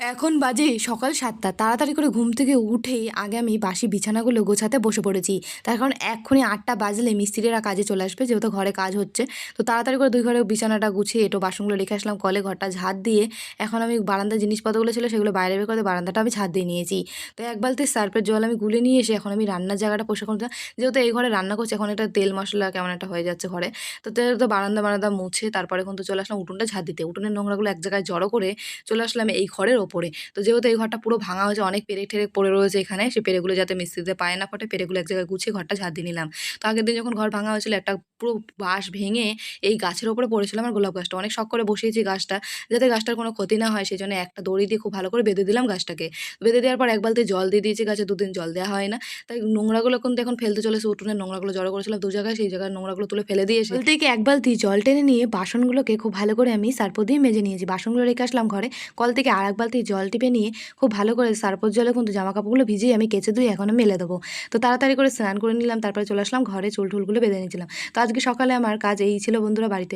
এখন বাজে সকাল ৭টা। তাড়াতাড়ি করে ঘুম থেকে উঠেই আগে আমি বাসি বিছানাগুলো গোছাতে বসে পড়েছি। তার কারণ এক্ষুনি ৮টা বাজলে মিস্ত্রিরা কাজে চলে আসবে, যেহেতু ঘরে কাজ হচ্ছে। তো তাড়াতাড়ি করে ২ ঘরের বিছানাটা গুছিয়ে এঁটো বাসনগুলো রেখে আসলাম কলে, ঘরটা ঝাঁট দিয়ে এখন আমি বারান্দার জিনিসপত্রগুলো ছিল সেগুলো বাইরে বের করে বারান্দাটা আমি ঝাঁট দিয়ে নিয়েছি। তো এক বালতি সার্ফের জল আমি গুলে নিয়ে এসে এখন আমি রান্নার জায়গাটা পরিষ্কার করতে, যেহেতু এই ঘরে রান্না করছি এখন এটা তেল মশলা কেমন একটা হয়ে যাচ্ছে ঘরে। তো বারান্দা মুছে তারপরে কিন্তু চলে আসলাম উঠোনটা ঝাঁট দিতে। উঠোনের নোংরাগুলো এক জায়গায় জড়ো করে চলে আসলাম এই ঘরের ওপরে। তো যেহেতু এই ঘরটা পুরো ভাঙা হয়েছে, অনেক পেরেক-টেরেক পড়ে রয়েছে এখানে, সেই পেরেকগুলো যাতে মিস্ত্রিদের পায়ে না ফোটে, পেরেকগুলো এক জায়গায় গুছিয়ে ঘরটা ঝাঁট দিয়ে নিলাম। তো আগের দিন যখন ঘর ভাঙা হয়েছিল একটা পুরো বাঁশ ভেঙে এই গাছের উপরে পড়েছিল আমার গোলাপ গাছটা। অনেক শখ করে বসিয়েছি গাছটা, যাতে গাছটার কোনো ক্ষতি না হয় সেজন্য একটা দড়ি দিয়ে খুব ভালো করে বেঁধে দিলাম গাছটাকে। বেঁধে দেওয়ার পর এক বালতি জল দিয়ে দিয়েছি গাছে, ২ দিন জল দেওয়া হয় না। তাই নোংরাগুলো কিন্তু এখন ফেলতে চলেছে, উঠোনের নোংরাগুলো জড়ো করেছিলাম ২ জায়গায়, সেই জায়গার নোংরাগুলো তুলে ফেলে দিয়ে এসে থেকে এক বালতি জল টেনে নিয়ে বাসনগুলোকে খুব ভালো করে আমি সার্ফ দিয়ে মেজে নিয়েছি। বাসনগুলো রেখে আসলাম ঘরে। কল থেকে আরেক বালতি জল টিপে নিয়ে খুব ভালো করে সার্ফের জলে কিন্তু জামাকাপড়গুলো ভিজিয়ে আমি কেচে ধুয়ে এখন মেলে দেবো। তো তাড়াতাড়ি করে স্নান করে নিলাম, তারপরে চলে আসলাম ঘরে, চুল টুলগুলো বেঁধে নিয়েছিলাম। তো আজকে সকালে আমার কাজ এই ছিল বন্ধুরা বাড়িতে।